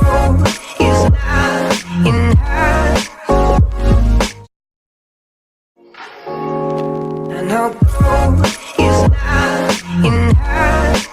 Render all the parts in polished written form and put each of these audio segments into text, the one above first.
gold is not enough. I know gold is not enough.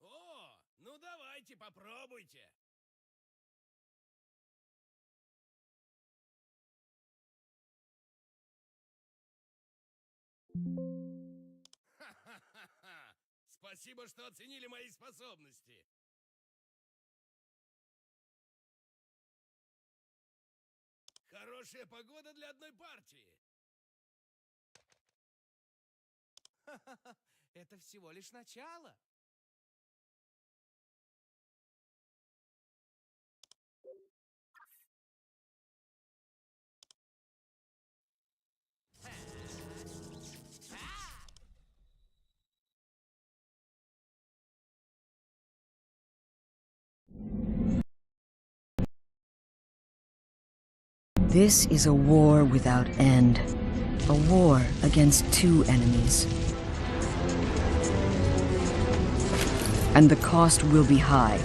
О, ну давайте попробуйте. Ха-ха-ха-ха! Спасибо, что оценили мои способности. Хорошая погода для одной партии. Это всего лишь начало. This is a war without end. A war against two enemies. And the cost will be high.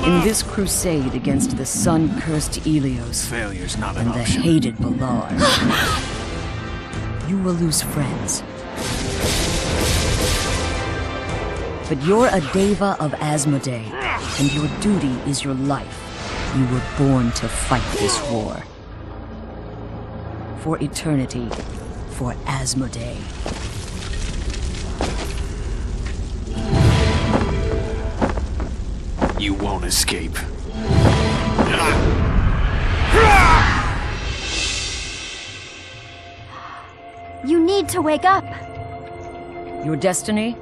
In this crusade against the sun-cursed Ilios Failure's not an and the option. hated Balar, you will lose friends. But you're a Deva of Asmodee, and your duty is your life. You were born to fight this war. For eternity, for Asmodee. You won't escape. You need to wake up! Your destiny?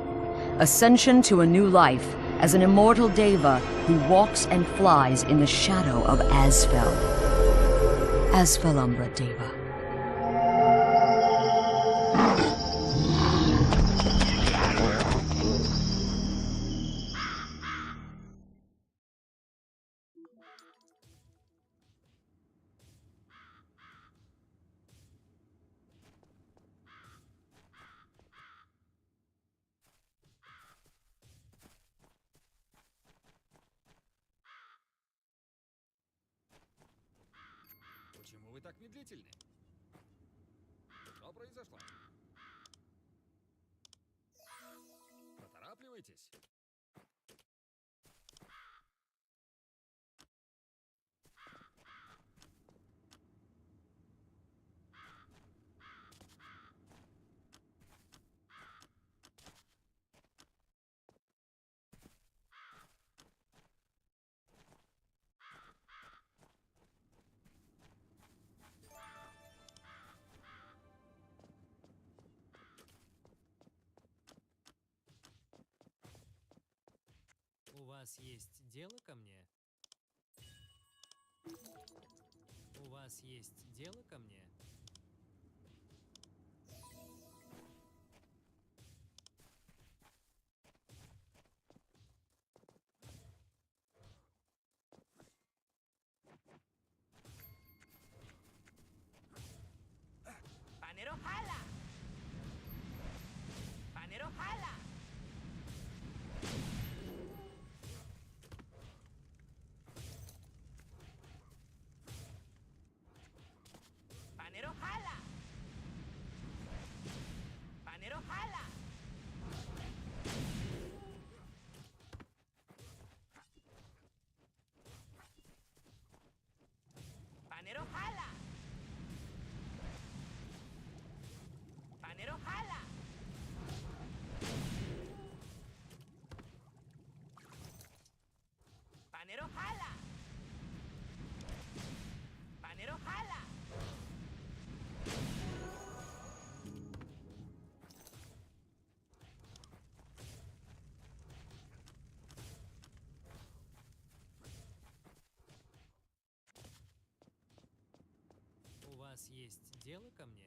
Ascension to a new life as an immortal Deva who walks and flies in the shadow of Asfel. Asfelumbra Deva. Почему вы так медлительны? Что произошло? Поторапливайтесь. У вас есть дело ко мне? У вас есть дело ко мне? Panero jala. Panero jala. Panero jala. Panero jala. Panero jala. Panero jala. Panero jala. Panero jala. У вас есть дело ко мне?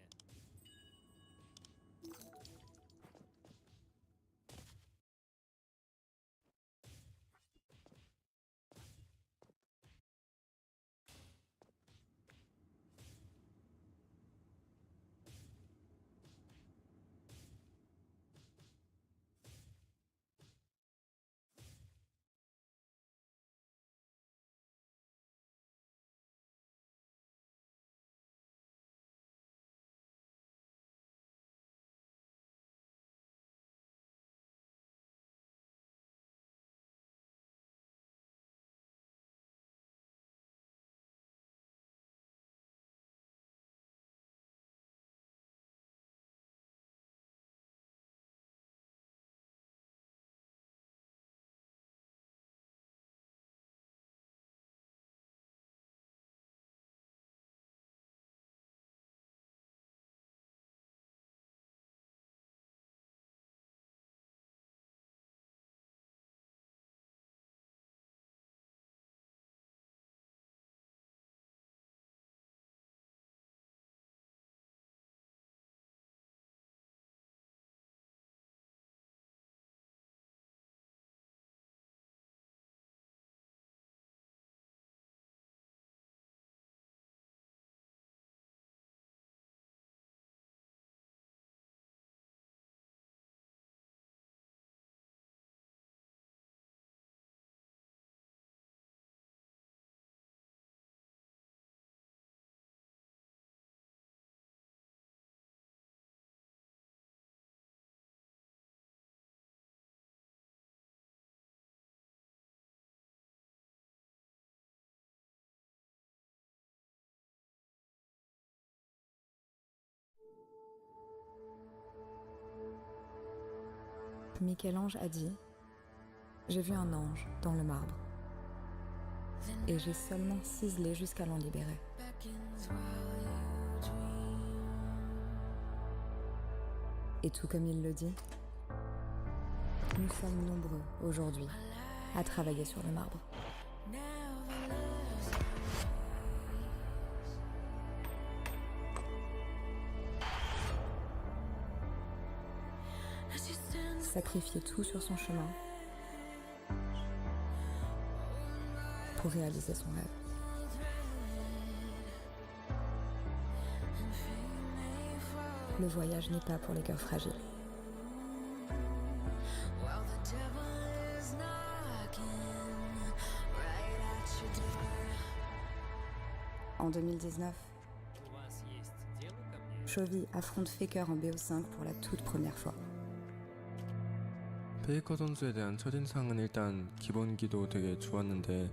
Michel-Ange a dit « J'ai vu un ange dans le marbre et j'ai seulement ciselé jusqu'à l'en libérer. » Et tout comme il le dit, nous sommes nombreux aujourd'hui à travailler sur le marbre. Sacrifier tout sur son chemin pour réaliser son rêve. Le voyage n'est pas pour les cœurs fragiles. En 2019, У вас есть дело ко мне? Chovy affronte Faker en BO5 pour la toute première fois. 페이커 선수에 대한 첫인상은 일단 기본기도 되게 좋았는데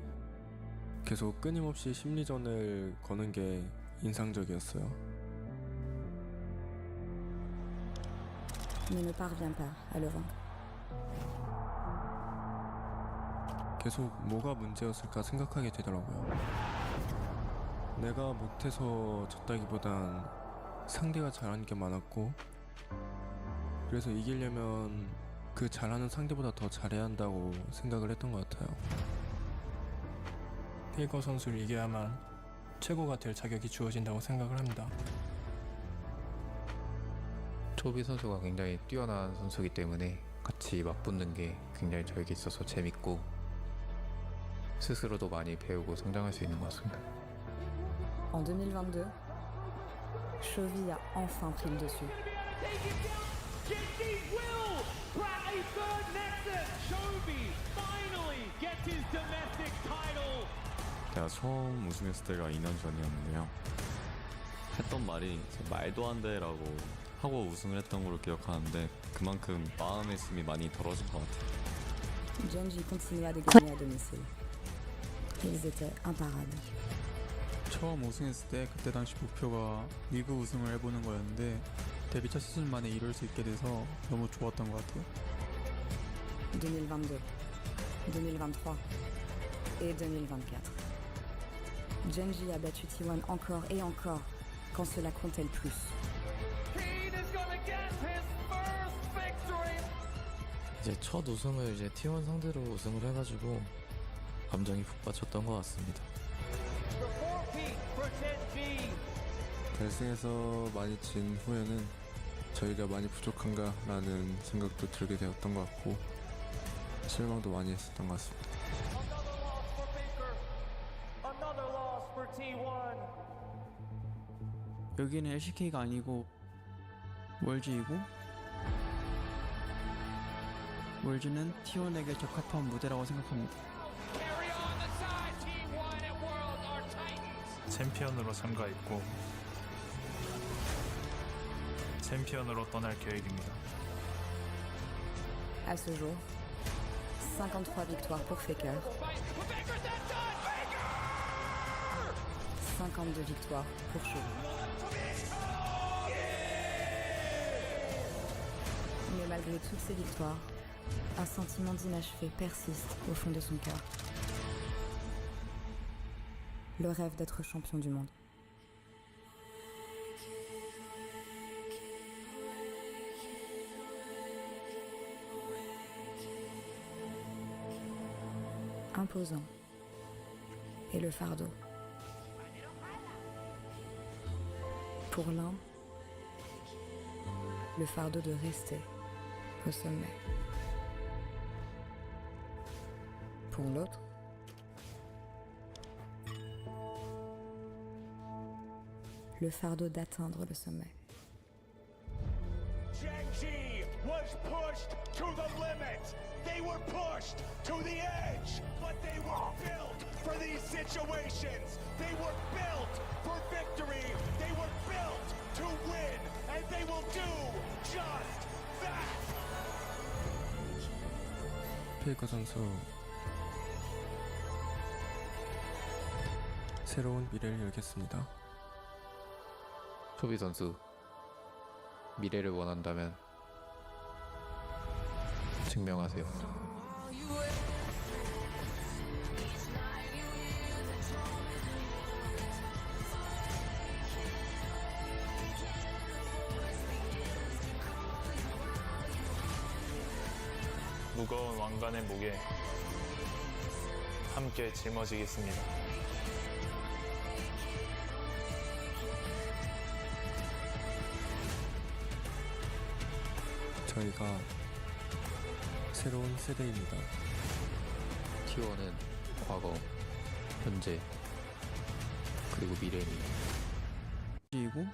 계속 끊임없이 심리전을 거는 게 인상적이었어요. Mais ne parvient pas à le vaincre. 계속 뭐가 문제였을까 생각하게 되더라고요. 내가 못해서 졌다기보단 상대가 잘하는 게 많았고, 그래서 이기려면 그 잘하는 상대보다 더 잘해야 한다고 생각을 했던 것 같아요. 페이커 선수를 이겨야만 최고가 될 자격이 주어진다고 생각을 합니다. 초비 선수가 굉장히 뛰어난 선수이기 때문에 같이 맞붙는 게 굉장히 저에게 있어서 재밌고 스스로도 많이 배우고 성장할 수 있는 것 같습니다. En 2022, Chovy a enfin pris le dessus. 제가 처음 우승했을 때가 2년 전이었는데요. 했던 말이 말도 안 돼라고 하고 우승을 했던 걸로 기억하는데 그만큼 마음의 짐이 많이 덜어진 것 같아요. Genji continua de gagner à domicile. Ils étaient imparables. 처음 우승했을 때 그때 당시 목표가 리그 우승을 해보는 거였는데 데뷔 첫 시즌 만에 이룰 수 있게 돼서 너무 좋았던 것 같아요. 2022, 2023 et 2024. Genji a battu T1 encore et encore quand cela comptait le plus. 이제 첫 우승을 이제 T1 상대로 우승을 해가지고 감정이 북받쳤던 것 같습니다. 결승에서 많이 진 후에는 저희가 많이 부족한가 라는 생각도 들게 되었던 것 같고 실망도 많이 했었던 것 같습니다. 여기는 LCK가 아니고 월즈이고 월즈는 T1에게 적합한 무대라고 생각합니다. 챔피언으로 참가했고 챔피언으로 떠날 계획입니다. À ce jour, 53 victoires pour Faker. 52 victoires pour Chovy. Mais malgré toutes ces victoires, un sentiment d'inachevé persiste au fond de son cœur. Le rêve d'être champion du monde. Imposant. Et le fardeau. Pour l'un, le fardeau de rester au sommet. Pour l'autre, le fardeau d'atteindre le sommet. Genji was pushed to the limit. They were pushed to the edge, but they were built for these situations. They were built for victory. They were built to win, and they will do just that. 페이커 선수 새로운 미래를 열겠습니다. 초비 선수 미래를 원한다면 증명하세요. 무거운 왕관의 목에 함께 짊어지겠습니다. 저희가 새로운 세대입니다. T1은 과거, 현재, 그리고 미래입니다. 이고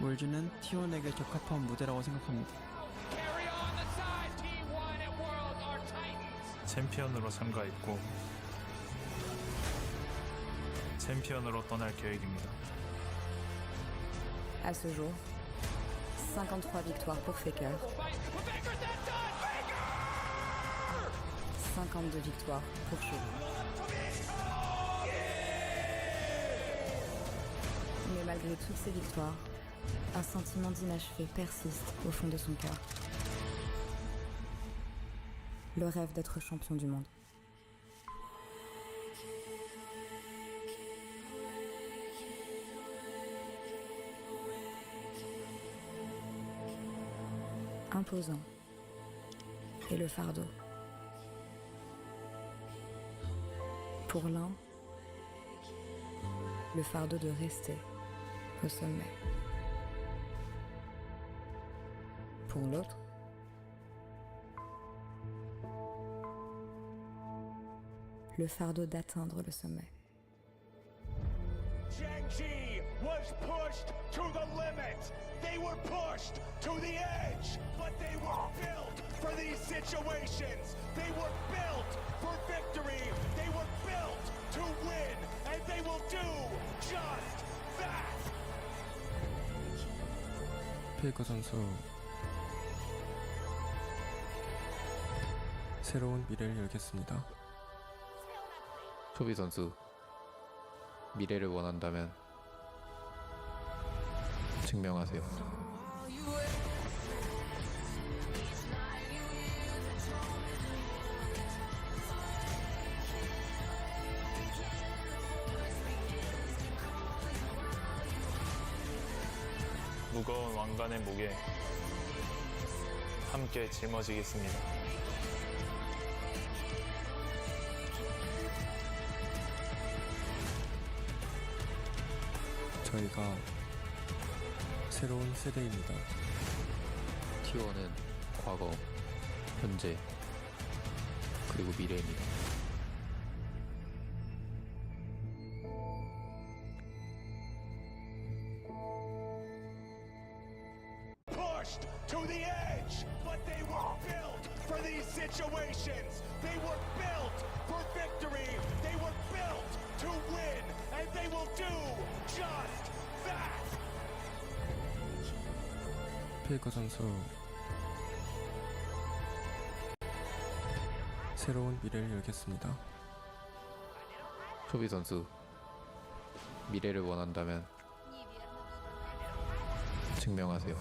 월즈는 T1에게 적합한 무대라고 생각합니다. 챔피언으로 참가했고 챔피언으로 떠날 계획입니다. À ce jour, 53 victoires pour Faker. 52 victoires pour Shogun. Mais malgré toutes ces victoires, un sentiment d'inachevé persiste au fond de son cœur. Le rêve d'être champion du monde. Imposant. Et le fardeau. Pour l'un, le fardeau de rester au sommet. Pour l'autre, le fardeau d'atteindre le sommet. Genji was pushed to the limit. They were pushed to the edge, but they were built for these situations. They were built for victory. They were built to win, and they will do just that. 페이커 선수 새로운 미래를 열겠습니다. 초비 선수, 미래를 원한다면 증명하세요. 무거운 왕관의 목에 함께 짊어지겠습니다. 저희가 새로운 세대입니다. T1은 과거, 현재, 그리고 미래입니다. Pushed to the edge, but they were built for these situations. They were built for victory. They were built to win, and they will do just that. 페이커 선수 새로운 미래를 열겠습니다. 초비 선수, 미래를 원한다면 증명하세요.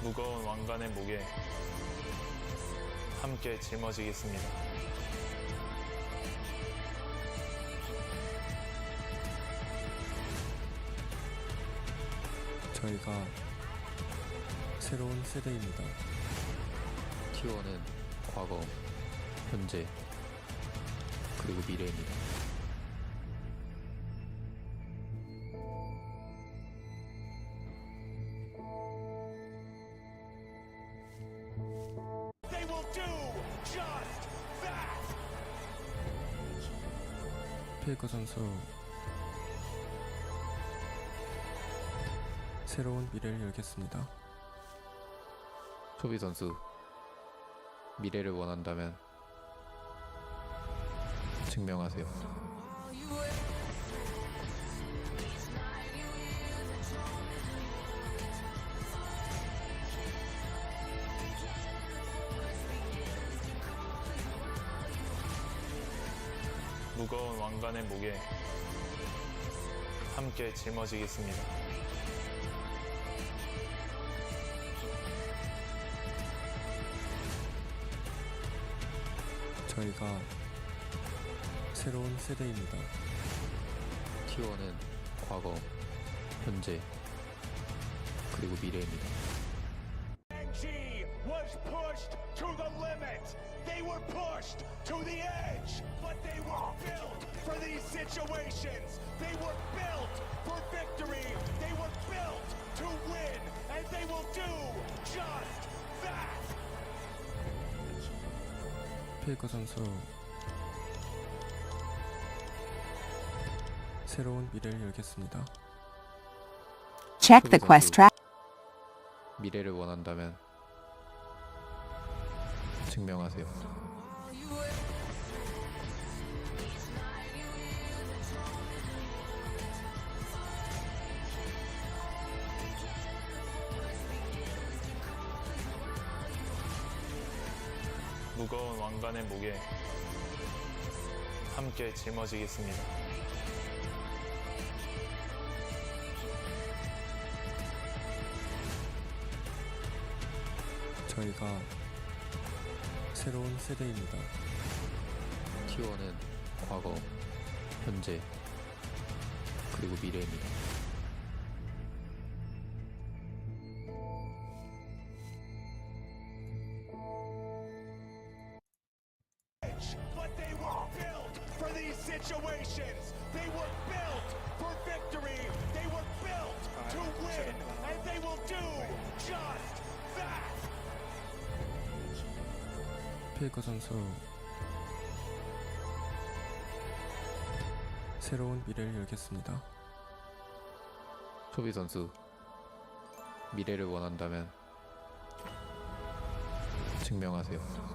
무거운 왕관의 목에 함께 짊어지겠습니다. 저희가 새로운 세대입니다. T1은 과거, 현재, 그리고 미래입니다. They will do just that. 페이커 선수 새로운 미래를 열겠습니다. 초비 선수, 미래를 원한다면 증명하세요. 무거운 왕관의 목에 함께 짊어지겠습니다. 저희가 새로운 세대입니다. T1은 과거, 현재, 그리고 미래입니다. NG was pushed to the limit. They were pushed to the edge, but they were built for these situations. They were built for victory. They were built to win, and they will do just that. 페이커 선수, 새로운 미래를 열겠습니다. Check the quest track. 미래를 원한다면 증명하세요. 무거운 왕관의 목에 함께 짊어지겠습니다. 저희가 새로운 세대입니다. T1은 과거, 현재, 그리고 미래입니다. But they were built for these situations. They were built for victory. They were built to win, and they will do just that. 페이커 선수, 새로운 미래를 열겠습니다. 소비 선수, 미래를 원한다면 증명하세요.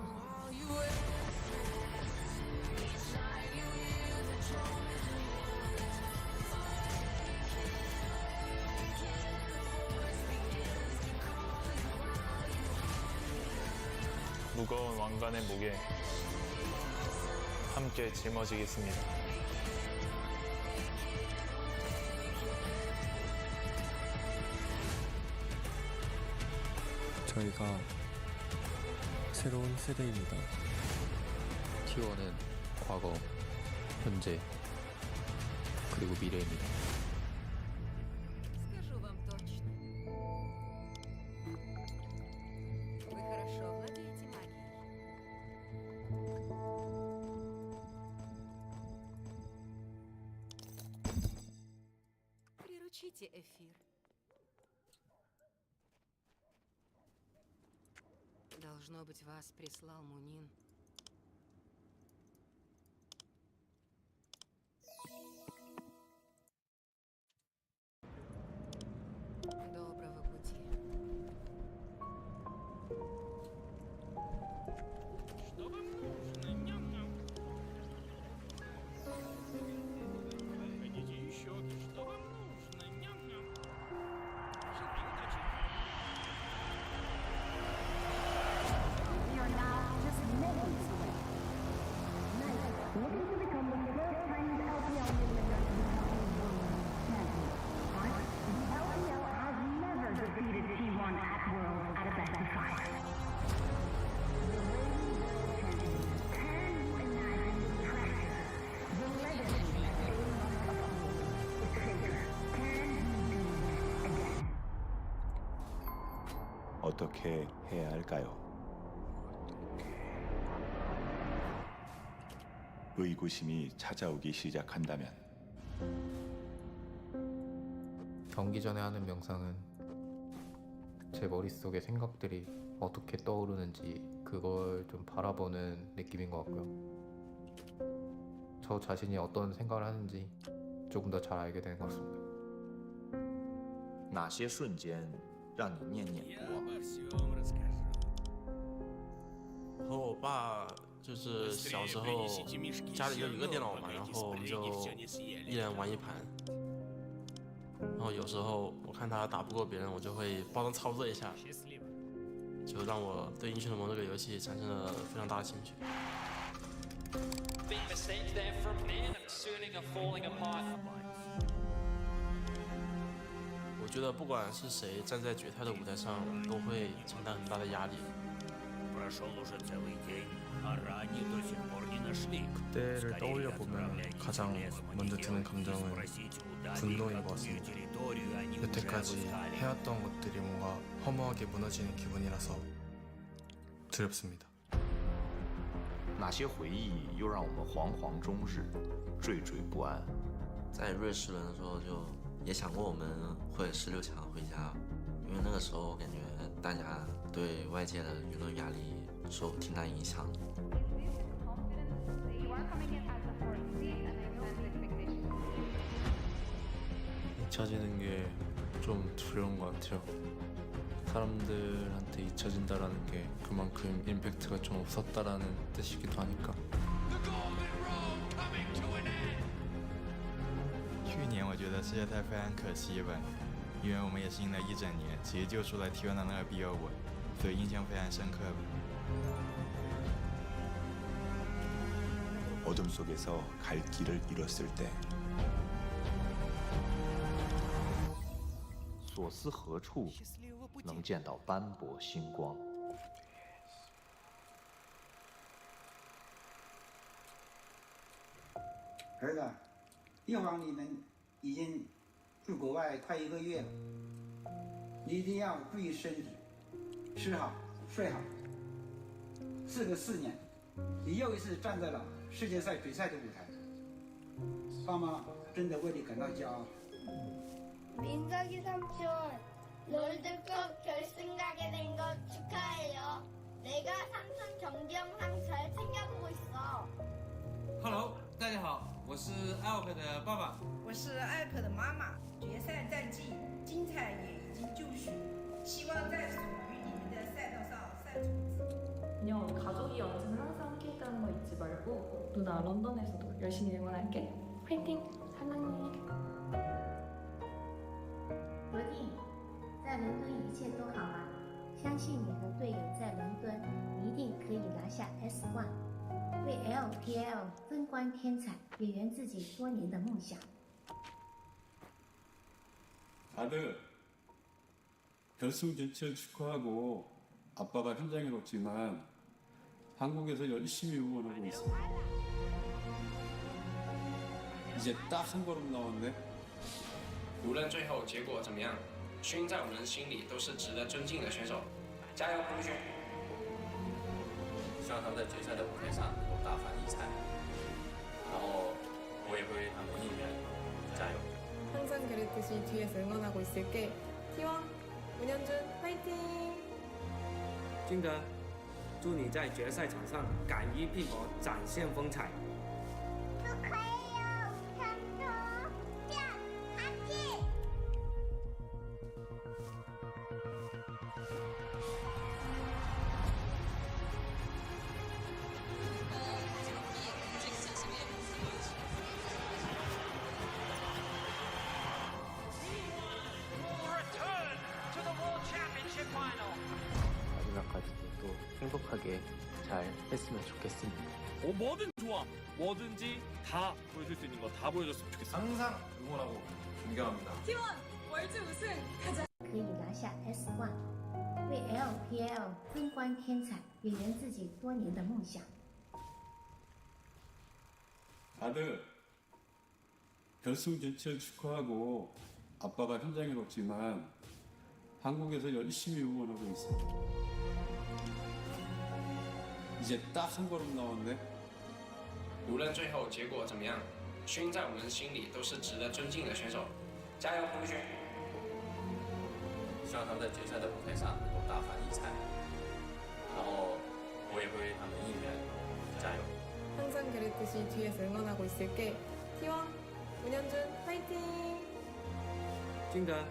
무거운 왕관의 목에 함께 짊어지겠습니다. 저희가 새로운 세대입니다. T1은 과거, 현재, 그리고 미래입니다. Скажу вам точно. Вы хорошо владеете магией. Приручите эфир. Должно быть, вас прислал Мунин. Доброго пути. Что вам нужно? Ням-ням. Хотите еще? Что вам нужно? Ням-ням. Желаю удачи. We are now just minutes away. Looking to become the first Chinese LPL member to become world champion. But the LPL has never defeated T1 at Worlds at a best of 5. The reigning world champion. Can you imagine the pressure? The legacy that they must uphold. It's Faker. Can he do this again? 어떻게 해야 할까요? 의구심이 찾아오기 시작한다면 경기 전에 하는 명상은 제 머릿속에 생각들이 어떻게 떠오르는지 그걸 좀 바라보는 느낌인 것 같고요. 저 자신이 어떤 생각을 하는지 조금 더 잘 알게 되는 것 같습니다. 哪些瞬间让你念念不忘？和我爸就是小时候家里就一个电脑嘛，然后我们就一人玩一盘。然后有时候我看他打不过别人，我就会帮他操作一下，就让我对英雄联盟这个游戏产生了非常大的兴趣。Big mistake there from Nan. I'm soon are falling apart. 我觉得不管是谁站在决赛的舞台上，都会承担很大的压力。 그때를 떠올려 보면 가장 먼저 드는 감정은 분노인 것 같습니다. 여태까지 해왔던 것들이 뭔가 허무하게 무너지는 기분이라서 두렵습니다. 哪些回忆又让我们惶惶终日，惴惴不安？在瑞士轮的时候就也想过我们会16强回家，因为那个时候感觉大家对外界的舆论压力受挺大影响。 잊혀지는 게 좀 두려운 것 같아요. 사람들한테 잊혀진다라는 게 그만큼 임팩트가 좀 없었다라는 뜻이기도 하니까. 去年我觉得世界赛非常可惜吧，因为我们也是赢了一整年，其实就输了T1的那个BO5，所以印象非常深刻。 어둠 속에서 갈 길을 잃었을 때 所思何处能见到斑驳星光？儿子，一晃你们已经住国外快1个月了，你一定要注意身体，吃好睡好。事隔4年，你又一次站在了世界赛决赛的舞台，爸妈真的为你感到骄傲。 민석이 삼촌, 롤드컵 결승 가게 된 거 축하해요. 내가 삼촌 경기 영상 잘 챙겨보고 있어. Hello， 大家好，我是艾尔克的爸爸，我是艾尔克的妈妈。决赛战绩精彩也已经就绪，希望在属于你们的赛道上赛出自己。 안녕, 가족이 언제나 항상 함께 있다는 거 잊지 말고 누나 런던에서도 열심히 응원할게. 화이팅! 사랑해. 罗定，在伦敦一切都好吗？相信你和队友在伦敦一定可以拿下 S1， 为 LPL 分冠添彩，也圆自己多年的梦想。 아들, 결승 진출 축하하고 아빠가 현장에 없지만 한국에서 열심히 응원하고 있어. 이제 딱 한 걸음 남았네. 无论最后结果怎么样，勋在我们心里都是值得尊敬的选手。加油，胡勋！希望他们在决赛的舞台上能够大放异彩，然后我也会为他们应援加油。 항상 그랬듯이 뒤에서 응원하고 있을게. T1 문현준 화이팅! 俊哥，祝你在决赛场上敢于拼搏，展现风采。 마지막까지도 또 행복하게 잘 했으면 좋겠습니다. 뭐든 좋아. 뭐든지 다 보여줄 수 있는 거 다 보여줬으면 좋겠어. 항상 응원하고 존경합니다. T1 월드 우승 가자. 可以拿下 S1， 为 LPL 分冠添彩，也圆自己多年的梦想。 아들, 결승 진출 축하하고 아빠가 현장에 없지만 한국에서 열심히 응원하고 있어. 이제 딱 한 걸음 남았네. 无论最后结果怎么样，勋在我们心里都是值得尊敬的选手。加油，胡勋！希望他们在决赛的舞台上能够大放异彩，然后我也会为他们应援加油。 항상 그랬듯이 뒤에서 응원하고 있을게. T1 문현준 화이팅! 俊哥，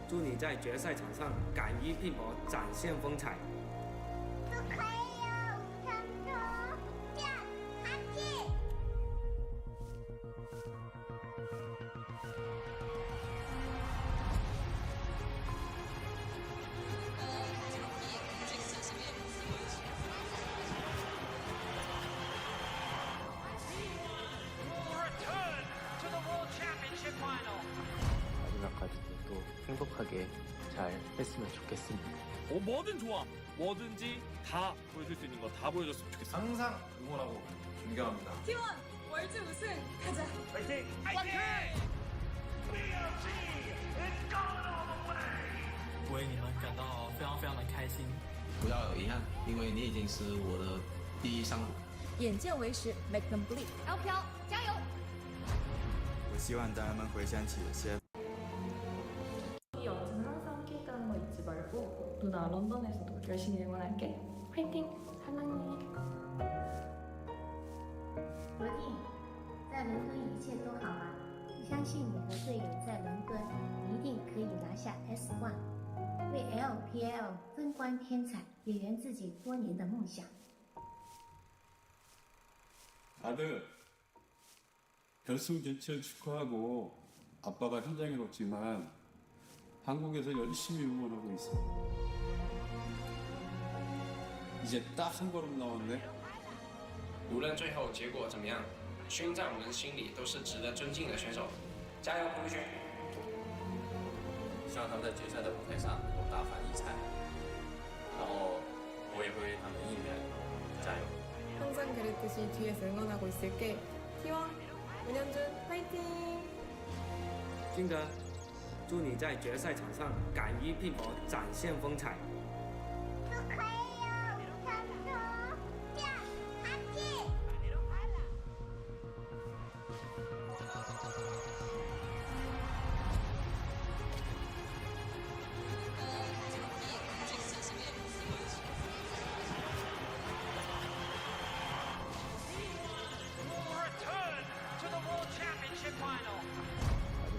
祝你在决赛场上敢于拼搏，展现风采。 Return 행복하게 잘 했으면 좋겠습니다. 뭐든 좋아. 뭐든지 다 보여줄 수 있는 거 다 보여줬으면 좋겠어. 항상 응원하고 존경합니다. T1 월드 우승 가자. 파이팅! 파이팅! BLG is going all the way! 为你们感到非常非常的开心。不要有遗憾，因为你已经是我的第一山谷。眼见为实 ，Make them believe。LPL加油！我希望大家们回想起CF 저는 항상 함께 있다는 거 잊지 말고 누나 런던에서도 열심히 응원할게. 화이팅! 사랑해. 罗定，在伦敦一切都好吗？相信你和队友在伦敦一定可以拿下 S1， 为 LPL 争光添彩，也圆自己多年的梦想。 다들 결승 진출 축하하고 아빠가 현장에 없지만 한국에서 열심히 응원하고 있어. 이제 딱 한 걸음 남았네. 无论最后结果怎么样，勋在我们心里都是值得尊敬的选手。加油，胡勋！希望他们在决赛的舞台上能够大放异彩，然后我也会为他们应援加油。 항상 그랬듯이 뒤에서 응원하고 있을게. T1 문현준 화이팅! 金德，祝你在决赛场上敢于拼搏，展现风采。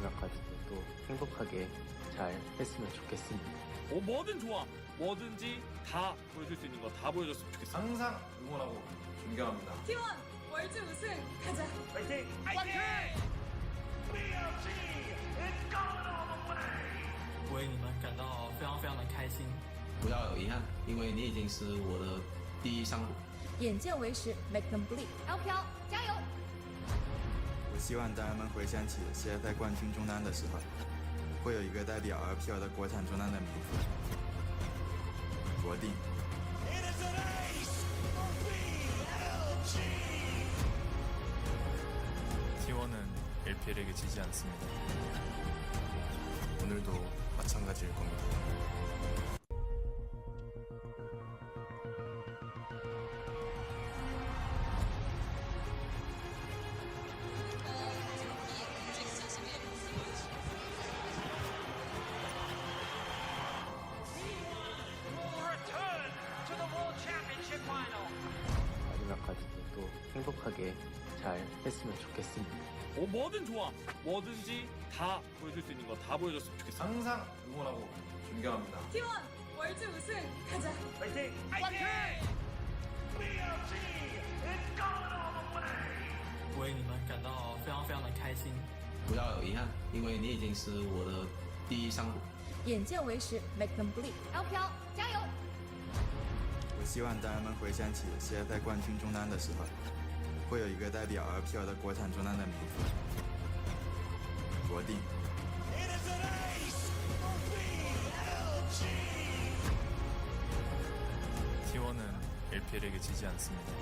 마지막까지도 또 행복하게 잘 했으면 좋겠습니다. 뭐든 좋아. 뭐든지 다 보여줄 수 있는 거 다 보여줬으면 좋겠어. 항상 응원하고 존경합니다. T1 월드 우승 가자. 파이팅! 파이팅! BLG is going all the way! 为你们感到非常非常的开心。不要有遗憾，因为你已经是我的第一山谷。眼见为实 ，Make them believe。LPL 加油！我希望大家们回想起 CF 冠军中单的时候，会有一个代表 LPL 的国产中单的名字，罗定。 It is an ace for BLG! T1은 LPL에게 지지 않습니다. 오늘도 마찬가지일 겁니다. Return to the World Championship final! 마지막까지도 또 행복하게 잘 했으면 좋겠습니다. 뭐든 좋아. 뭐든지 다 보여줄 수 있는 거 다 보여줬으면 좋겠어. 항상 응원하고 존경합니다. T1 월드 우승 가자. 파이팅! 파이팅! BLG is going all the way! 为你们感到非常非常的开心。不要有遗憾，因为你已经是我的第一山谷。眼见为实 ，Make them believe。LPL 加油！我希望大家们回想起 CF 冠军中单的时候，会有一个代表 LPL 的国产中单的名字，罗定。 It is an ace for BLG! T1은 LPL에게 지지 않습니다.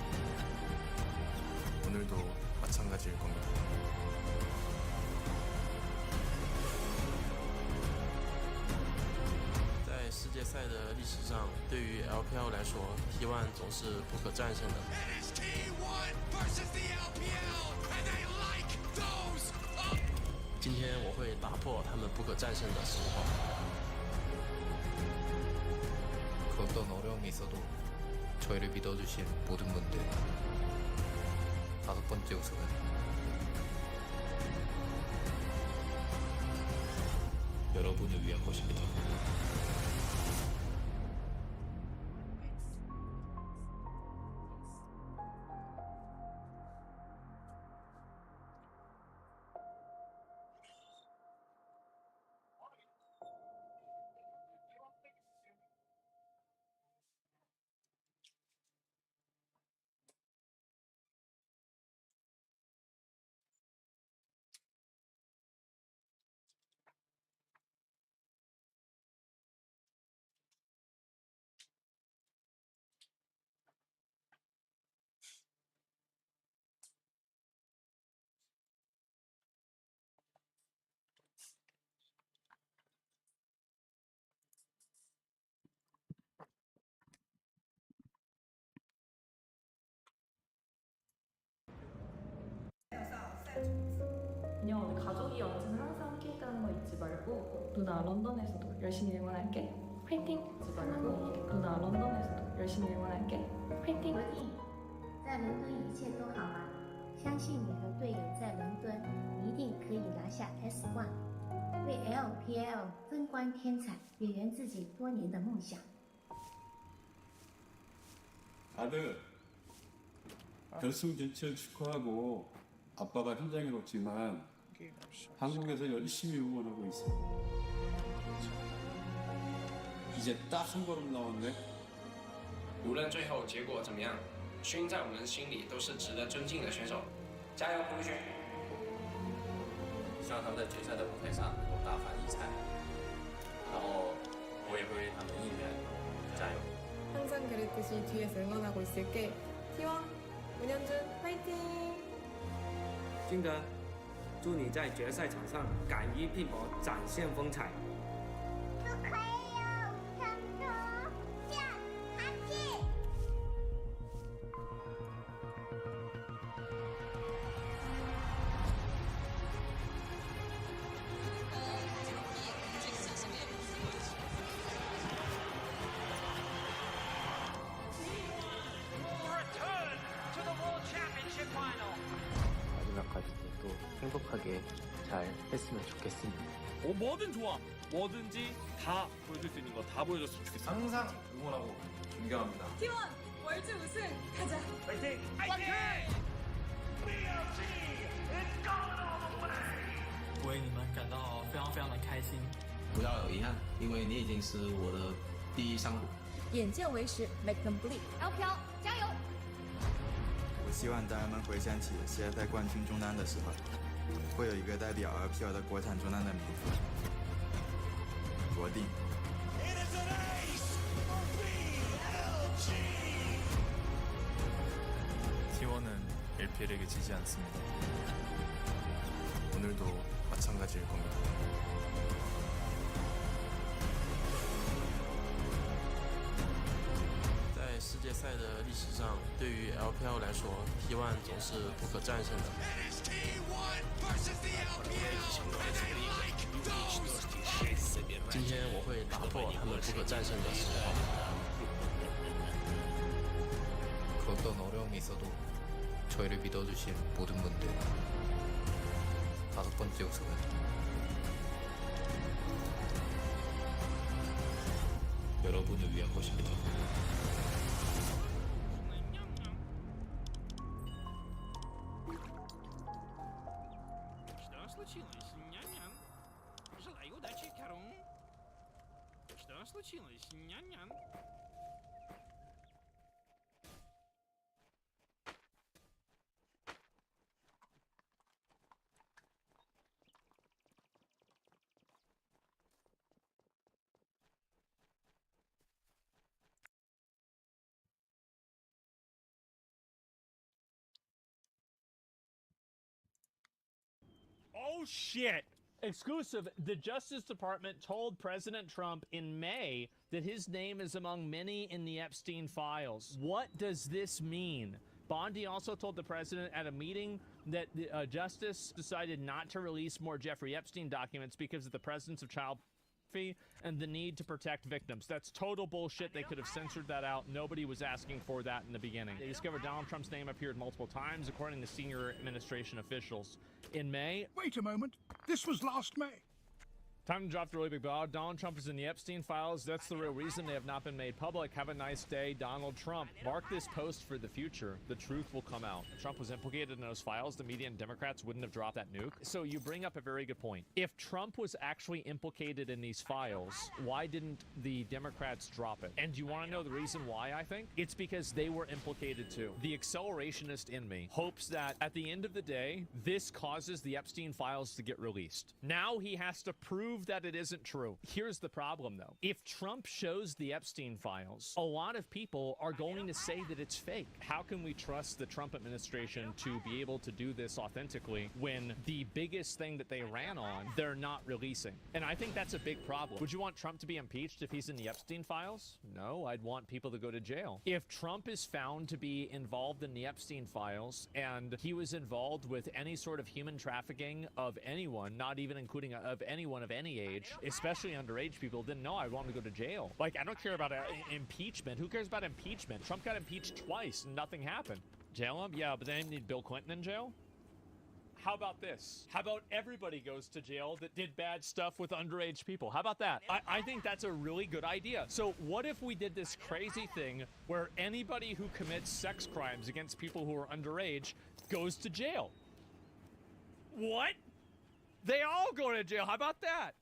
오늘도 마찬가지일 겁니다. 在世界赛的历史上，对于 LPL 来说，T1 总是不可战胜的。 It is T1 versus the LPL, and they like those up! 今天我会打破他们不可战胜的神话。 그 어떤 어려움이 있어도 저희를 믿어주신 모든 분들 5번째 우승은 여러분을 위한 것입니다. 누나 런던에서도 열심히 응원할게. 화이팅! 누나 런던에서도 열심히 응원할게. 화이팅! 国定，在伦敦一切都好吗？相信你和队友在伦敦一定可以拿下 S1，为 LPL 分关天彩，也圆自己多年的梦想。 아들, 결승 진출 축하하고 아빠가 현장에 없지만 한국에서 열심히 응원하고 있어. 이제 딱 한 걸음 남았네. 无论最后结果怎么样，勋在我们心里都是值得尊敬的选手，加油，胡勋！希望他们在决赛的舞台上能够大放异彩，然后我也会为他们应援加油。 항상 그랬듯이 뒤에서 응원하고 있을게. T1 문현준 화이팅! 俊哥，祝你在决赛场上敢于拼搏，展现风采。祝可以有成功，向前进。 마지막까지도 또 행복하게 잘 했으면 좋겠습니다. 뭐든 좋아. 뭐든지 다 보여줄 수 있는 거 다 보여줬으면 좋겠어. 항상 응원하고 존경합니다. T1 월드 우승 가자. 화이팅! 화이팅! BLG is going all the way! 为你们感到非常非常的开心。不要有遗憾，因为你已经是我的第一上路。眼见为实 ，Make them bleed。LPL 加油！ 我希望大家们回想起 CFI 冠军中单的时候，会有一个代表 LPL 的国产中单的名字——国定。 It is an ace for BLG! T1은 LPL에게 지지 않습니다. 오늘도 마찬가지일 겁니다. 在世界赛的历史上，对于 LPL 来说 ，T1 总是不可战胜的。 It is T1 versus the LPL, and they like those! 今天我会打破他们不可战胜的时候。 그 어떤 어려움이 있어도 저희를 믿어주신 모든 분들 5번째 우승은 여러분을 위한 것입니다. Что случилось, нян-нян? Желаю удачи, Akeron. Что случилось, нян-нян? Oh shit! Exclusive, the Justice Department told President Trump in May that his name is among many in the Epstein files. What does this mean? Bondi also told the president at a meeting that the Justice decided not to release more Jeffrey Epstein documents because of the presence of child pornography and the need to protect victims. That's total bullshit. They could have censored that out. Nobody was asking for that in the beginning. They discovered Donald Trump's name appeared multiple times, according to senior administration officials. In May... Wait a moment. This was last May. Time to drop the really big ball. Donald Trump is in the Epstein files. That's the real reason they have not been made public. Have a nice day, Donald Trump. Mark this post for the future. The truth will come out. If Trump was implicated in those files, the media and Democrats wouldn't have dropped that nuke. So you bring up a very good point. If Trump was actually implicated in these files, why didn't the Democrats drop it? And do you want to know the reason why, I think? It's because they were implicated too. The accelerationist in me hopes that at the end of the day, this causes the Epstein files to get released. Now he has to prove that it isn't true. Here's the problem though. If Trump shows the Epstein files, a lot of people are going to say that it's fake. How can we trust the Trump administration to be able to do this authentically when the biggest thing that they ran on, they're not releasing? And I think that's a big problem. Would you want Trump to be impeached if he's in the Epstein files? No, I'd want people to go to jail. If Trump is found to be involved in the Epstein files and he was involved with any sort of human trafficking of anyone, not even including of anyone of any any age, especially underage people, didn't know I wanted to go to jail. Like, I don't care about impeachment. Who cares about impeachment? Trump got impeached twice and nothing happened. Jail him? Yeah, but they need Bill Clinton in jail? How about this? How about everybody goes to jail that did bad stuff with underage people? How about that? I think that's a really good idea. So what if we did this crazy thing where anybody who commits sex crimes against people who are underage goes to jail? What? They all go to jail. How about that?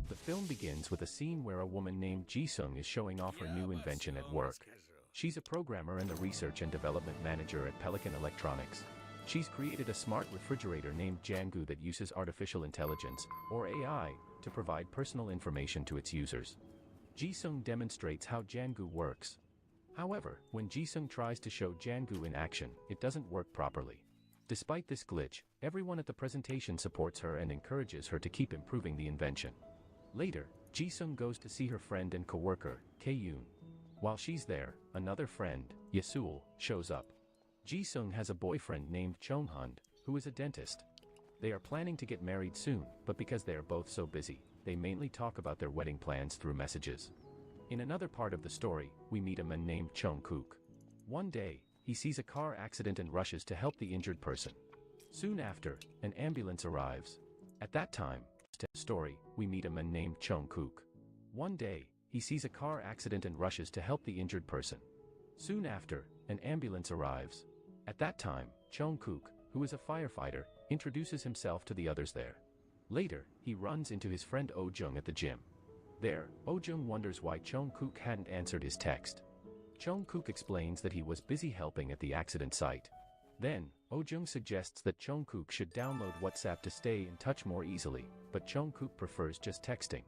The film begins with a scene where a woman named Ji-sung is showing off her new invention at work. She's a programmer and the research and development manager at Pelican Electronics. She's created a smart refrigerator named Jangu that uses artificial intelligence, or AI, to provide personal information to its users. Ji-sung demonstrates how Jangu works. However, when Ji-sung tries to show Jangu in action, it doesn't work properly. Despite this glitch, everyone at the presentation supports her and encourages her to keep improving the invention. Later, Ji-sung goes to see her friend and co-worker, Kae-yoon. While she's there, another friend, Yesul, shows up. Ji-sung has a boyfriend named Chong-hun, who is a dentist. They are planning to get married soon, but because they are both so busy, they mainly talk about their wedding plans through messages. In another part of the story, we meet a man named Chung-kook. One day, he sees a car accident and rushes to help the injured person. Soon after, an ambulance arrives. At that time, story, we meet a man named Chung-kook. One day, he sees a car accident and rushes to help the injured person. Soon after, an ambulance arrives. At that time, Chung-kook, who is a firefighter, introduces himself to the others there. Later, he runs into his friend Oh-jung at the gym. There, Oh-jung wonders why Chung-kook hadn't answered his text. Chung-kook explains that he was busy helping at the accident site. Then, Oh-jung suggests that Chung-kook should download WhatsApp to stay in touch more easily, but Chung-kook prefers just texting.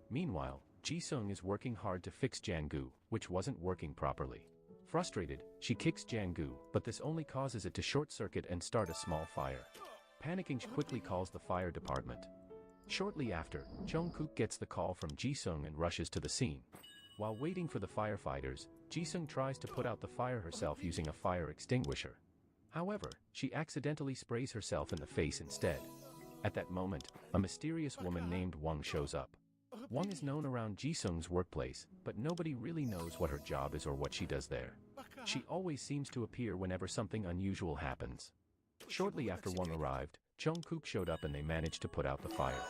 Meanwhile, Ji-sung is working hard to fix Jangu, which wasn't working properly. Frustrated, she kicks Jangu, but this only causes it to short-circuit and start a small fire. Panicking, she quickly calls the fire department. Shortly after, Chung-kook gets the call from Ji-sung and rushes to the scene. While waiting for the firefighters, Ji-sung tries to put out the fire herself using a fire extinguisher. However, she accidentally sprays herself in the face instead. At that moment, a mysterious woman named Wang shows up. Wang is known around Ji-sung's workplace, but nobody really knows what her job is or what she does there. She always seems to appear whenever something unusual happens. Shortly after Wang arrived, Chung-kook showed up and they managed to put out the fire.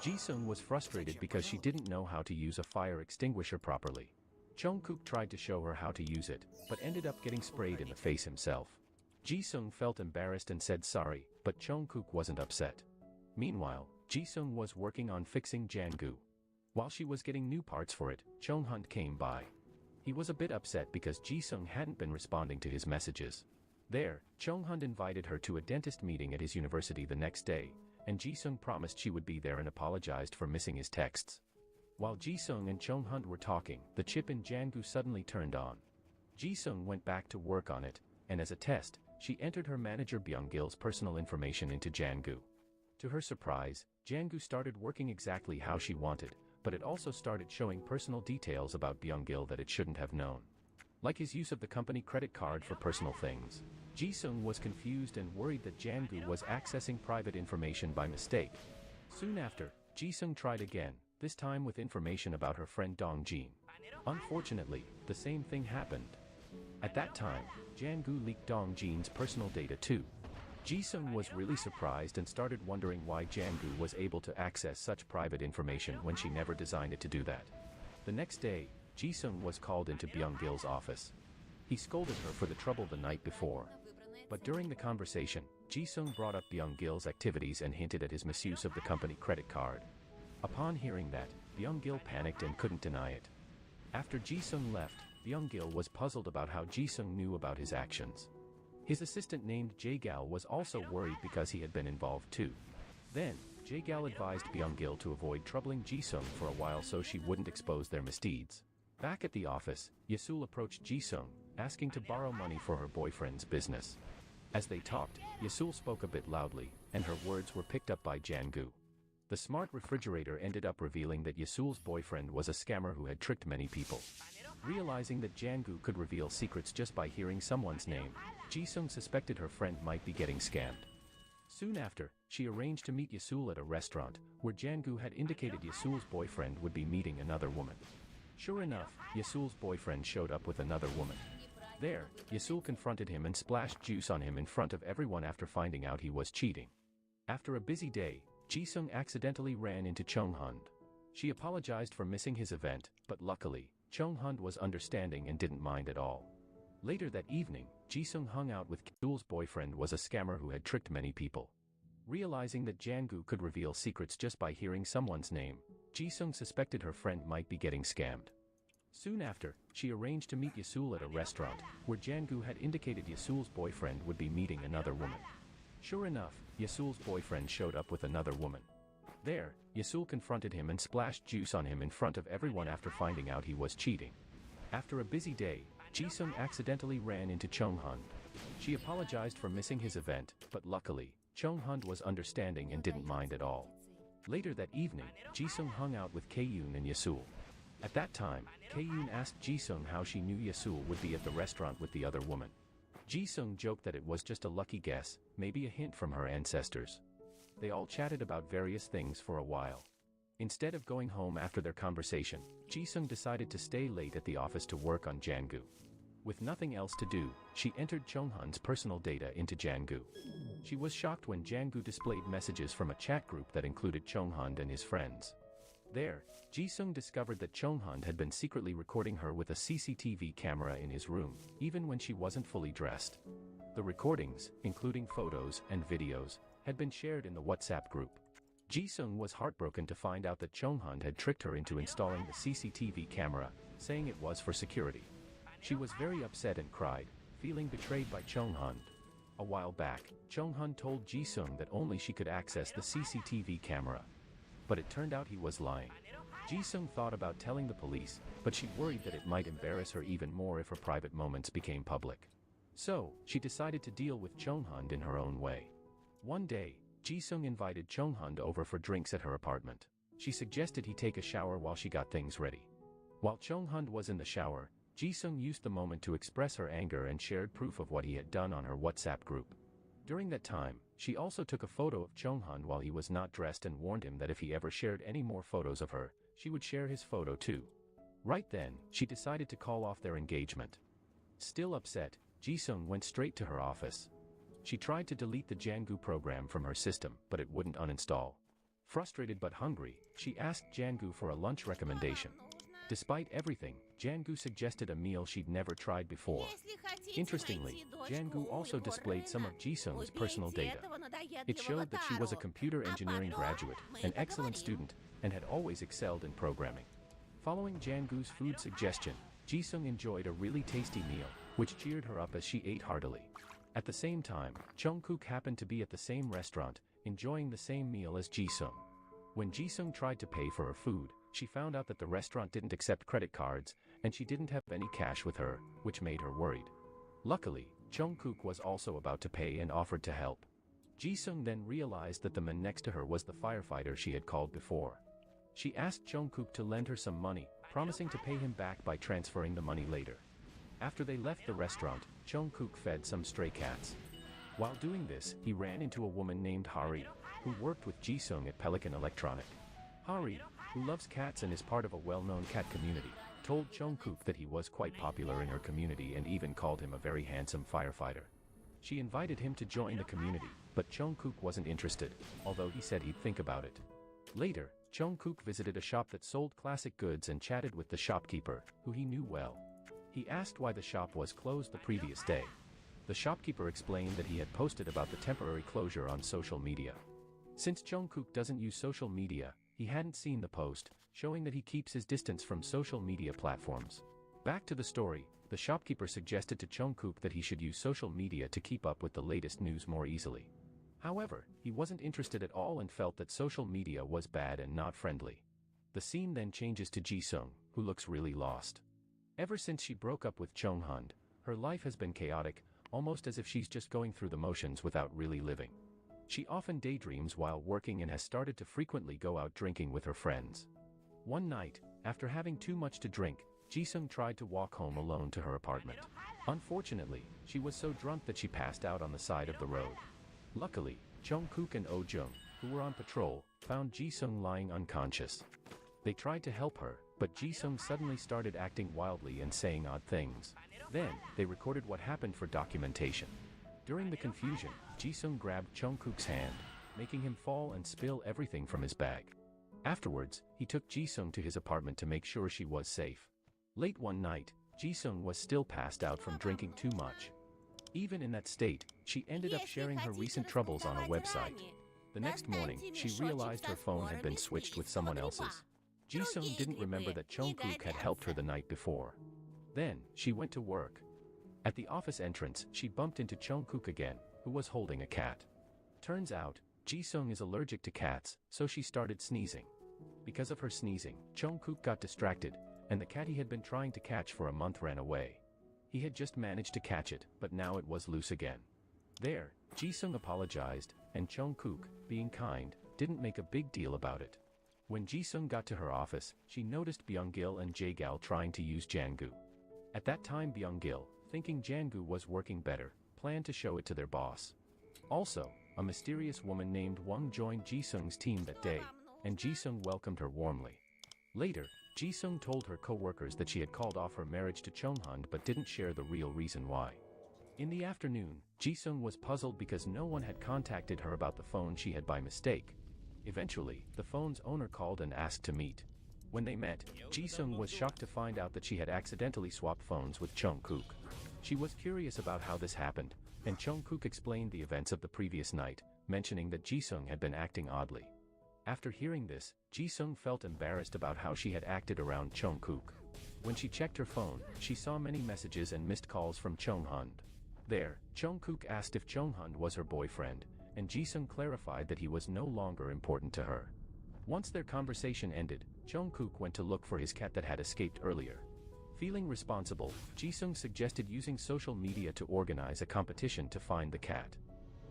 Ji-sung was frustrated because she didn't know how to use a fire extinguisher properly. Chung-kook tried to show her how to use it, but ended up getting sprayed in the face himself. Ji-sung felt embarrassed and said sorry, but Chung-kook wasn't upset. Meanwhile, Ji-sung was working on fixing Jangu. While she was getting new parts for it, Chung-hun came by. He was a bit upset because Ji-sung hadn't been responding to his messages. There, Chung-hun invited her to a dentist meeting at his university the next day, and Ji-sung promised she would be there and apologized for missing his texts. While Ji-sung and Chung-hun were talking, the chip in Jangu suddenly turned on. Ji-sung went back to work on it, and as a test, she entered her manager Byung-gil's personal information into Jangu. To her surprise, Jangu started working exactly how she wanted, but it also started showing personal details about Byung-gil that it shouldn't have known. Like his use of the company credit card for personal things. Ji-sung was confused and worried that Jangu was accessing private information by mistake. Soon after, Ji-sung tried again, this time with information about her friend Dong-jin. Unfortunately, the same thing happened. At that time, Jangu leaked Dong-jin's personal data too. Ji-sung was really surprised and started wondering why Jangu was able to access such private information when she never designed it to do that. The next day, Ji-sung was called into Byung-gil's office. He scolded her for the trouble the night before. But during the conversation, Ji-sung brought up Byung-gil's activities and hinted at his misuse of the company credit card. Upon hearing that, Byung-gil panicked and couldn't deny it. After Ji-sung left, Byung-gil was puzzled about how Ji-sung knew about his actions. His assistant named Jae-gal was also worried because he had been involved too. Then, Jae-gal advised Byung-gil to avoid troubling Ji-sung for a while so she wouldn't expose their misdeeds. Back at the office, Yesul approached Ji-sung, asking to borrow money for her boyfriend's business. As they talked, Yasul spoke a bit loudly, and her words were picked up by Jangu. The smart refrigerator ended up revealing that Yasul's boyfriend was a scammer who had tricked many people. Realizing that Jangu could reveal secrets just by hearing someone's name, Jisung suspected her friend might be getting scammed. Soon after, she arranged to meet Yasul at a restaurant, where Jangu had indicated Yasul's boyfriend would be meeting another woman. Sure enough, Yasul's boyfriend showed up with another woman. There, Yasul confronted him and splashed juice on him in front of everyone after finding out he was cheating. After a busy day, Jisung accidentally ran into Chonghund. She apologized for missing his event, but luckily, Chonghund was understanding and didn't mind at all. Later that evening, Jisung hung out with Yasul's boyfriend was a scammer who had tricked many people. Realizing that Jangu could reveal secrets just by hearing someone's name, Jisung suspected her friend might be getting scammed. Soon after, she arranged to meet Yasul at a restaurant, where Jangu had indicated Yasul's boyfriend would be meeting another woman. Sure enough, Yasul's boyfriend showed up with another woman. There, Yasul confronted him and splashed juice on him in front of everyone after finding out he was cheating. After a busy day, Jisung accidentally ran into Chonghund. She apologized for missing his event, but luckily, Chonghund was understanding and didn't mind at all. Later that evening, Jisung hung out with Kaeyoon and Yasul. At that time, Kaeyoon asked Jisung how she knew Yasul would be at the restaurant with the other woman. Jisung joked that it was just a lucky guess, maybe a hint from her ancestors. They all chatted about various things for a while. Instead of going home after their conversation, Jisung decided to stay late at the office to work on Jangu. With nothing else to do, she entered Chonghun's personal data into Jangu. She was shocked when Jangu displayed messages from a chat group that included Chonghun and his friends. There, Jisung discovered that Chonghun had been secretly recording her with a CCTV camera in his room, even when she wasn't fully dressed. The recordings, including photos and videos, had been shared in the WhatsApp group. Jisung was heartbroken to find out that Chonghun had tricked her into installing the CCTV camera, saying it was for security. She was very upset and cried, feeling betrayed by Chonghun. A while back, Chonghun told Jisung that only she could access the CCTV camera. But it turned out he was lying. Jisung thought about telling the police, but she worried that it might embarrass her even more if her private moments became public. So, she decided to deal with Chonghun in her own way. One day, Jisung invited Chonghun over for drinks at her apartment. She suggested he take a shower while she got things ready. While Chonghun was in the shower, Jisung used the moment to express her anger and shared proof of what he had done on her WhatsApp group. During that time, she also took a photo of Chonghun while he was not dressed and warned him that if he ever shared any more photos of her, she would share his photo too. Right then, she decided to call off their engagement. Still upset, Jisung went straight to her office. She tried to delete the Jangu program from her system, but it wouldn't uninstall. Frustrated but hungry, she asked Jangu for a lunch recommendation. Despite everything, Jangu suggested a meal she'd never tried before. Interestingly, Jangu also displayed some of Jisung's personal data. It showed that she was a computer engineering graduate, an excellent student, and had always excelled in programming. Following Jangu's food suggestion, Jisung enjoyed a really tasty meal, which cheered her up as she ate heartily. At the same time, Jungkook happened to be at the same restaurant, enjoying the same meal as Jisung. When Jisung tried to pay for her food, she found out that the restaurant didn't accept credit cards, and she didn't have any cash with her, which made her worried. Luckily, Jungkook was also about to pay and offered to help. Jisung then realized that the man next to her was the firefighter she had called before. She asked Jungkook to lend her some money, promising to pay him back by transferring the money later. After they left the restaurant, Jungkook fed some stray cats. While doing this, he ran into a woman named Hari, who worked with Jisung at Pelican Electronic. Hari, who loves cats and is part of a well-known cat community, told Jungkook that he was quite popular in her community and even called him a very handsome firefighter. She invited him to join the community, but Jungkook wasn't interested, although he said he'd think about it. Later, Jungkook visited a shop that sold classic goods and chatted with the shopkeeper, who he knew well. He asked why the shop was closed the previous day. The shopkeeper explained that he had posted about the temporary closure on social media. Since Jungkook doesn't use social media, he hadn't seen the post, showing that he keeps his distance from social media platforms. Back to the story, the shopkeeper suggested to Jungkook that he should use social media to keep up with the latest news more easily. However, he wasn't interested at all and felt that social media was bad and not friendly. The scene then changes to Jisung, who looks really lost. Ever since she broke up with Chonghun, her life has been chaotic, almost as if she's just going through the motions without really living. She often daydreams while working and has started to frequently go out drinking with her friends. One night, after having too much to drink, Jisung tried to walk home alone to her apartment. Unfortunately, she was so drunk that she passed out on the side of the road. Luckily, Jungkook and Oh Jung, who were on patrol, found Jisung lying unconscious. They tried to help her, but Jisung suddenly started acting wildly and saying odd things. Then, they recorded what happened for documentation. During the confusion, Jisung grabbed Jungkook's hand, making him fall and spill everything from his bag. Afterwards, he took Jisung to his apartment to make sure she was safe. Late one night, Jisung was still passed out from drinking too much. Even in that state, she ended up sharing her recent troubles on a website. The next morning, she realized her phone had been switched with someone else's. Jisung didn't remember that Jungkook had helped her the night before. Then, she went to work. At the office entrance, she bumped into Jungkook again, who was holding a cat. Turns out, Jisung is allergic to cats, so she started sneezing. Because of her sneezing, Jungkook got distracted, and the cat he had been trying to catch for a month ran away. He had just managed to catch it, but now it was loose again. There, Jisung apologized, and Jungkook, being kind, didn't make a big deal about it. When Jisung got to her office, she noticed Byung-gil and Jae-gal trying to use Jang-gu. At that time Byung-gil, thinking Jang-gu was working better, planned to show it to their boss. Also, a mysterious woman named Wang joined Jisung's team that day, and Jisung welcomed her warmly. Later, Jisung told her co-workers that she had called off her marriage to Chonghun but didn't share the real reason why. In the afternoon, Jisung was puzzled because no one had contacted her about the phone she had by mistake. Eventually, the phone's owner called and asked to meet. When they met, Jisung was shocked to find out that she had accidentally swapped phones with Jungkook. She was curious about how this happened, and Jungkook explained the events of the previous night, mentioning that Jisung had been acting oddly. After hearing this, Jisung felt embarrassed about how she had acted around Jungkook. When she checked her phone, she saw many messages and missed calls from Chonghun. There, Jungkook asked if Chonghun was her boyfriend, and Jisung clarified that he was no longer important to her. Once their conversation ended, Jungkook went to look for his cat that had escaped earlier. Feeling responsible, Jisung suggested using social media to organize a competition to find the cat.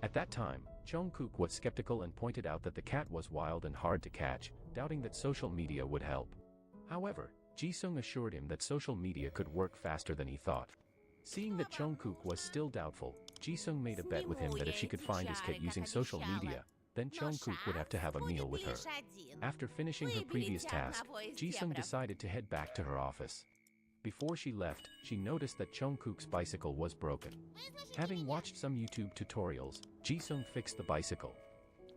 At that time, Jungkook was skeptical and pointed out that the cat was wild and hard to catch, doubting that social media would help. However, Jisung assured him that social media could work faster than he thought. Seeing that Jungkook was still doubtful, Jisung made a bet with him that if she could find his cat using social media, then Jungkook would have to have a meal with her. After finishing her previous task, Jisung decided to head back to her office. Before she left, she noticed that Jungkook's bicycle was broken. Having watched some YouTube tutorials, Jisung fixed the bicycle.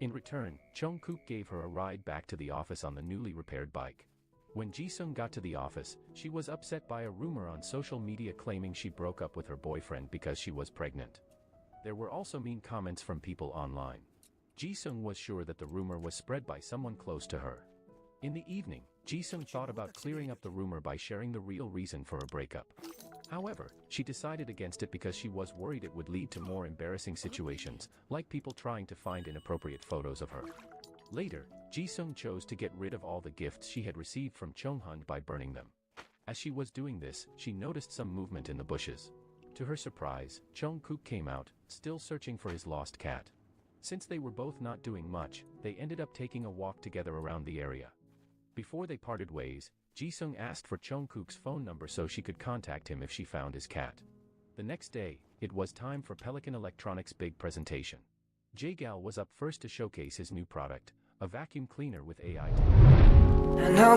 In return, Jungkook gave her a ride back to the office on the newly repaired bike. When Jisung got to the office, she was upset by a rumor on social media claiming she broke up with her boyfriend because she was pregnant. There were also mean comments from people online. Jisung was sure that the rumor was spread by someone close to her. In the evening, Jisung thought about clearing up the rumor by sharing the real reason for her breakup. However, she decided against it because she was worried it would lead to more embarrassing situations, like people trying to find inappropriate photos of her. Later, Jisung chose to get rid of all the gifts she had received from Chonghun by burning them. As she was doing this, she noticed some movement in the bushes. To her surprise, Jungkook came out, still searching for his lost cat. Since they were both not doing much, they ended up taking a walk together around the area. Before they parted ways, Jisung asked for Jungkook's phone number so she could contact him if she found his cat. The next day, it was time for Pelican Electronics' big presentation. Jae-gal was up first to showcase his new product, a vacuum cleaner with AI technology.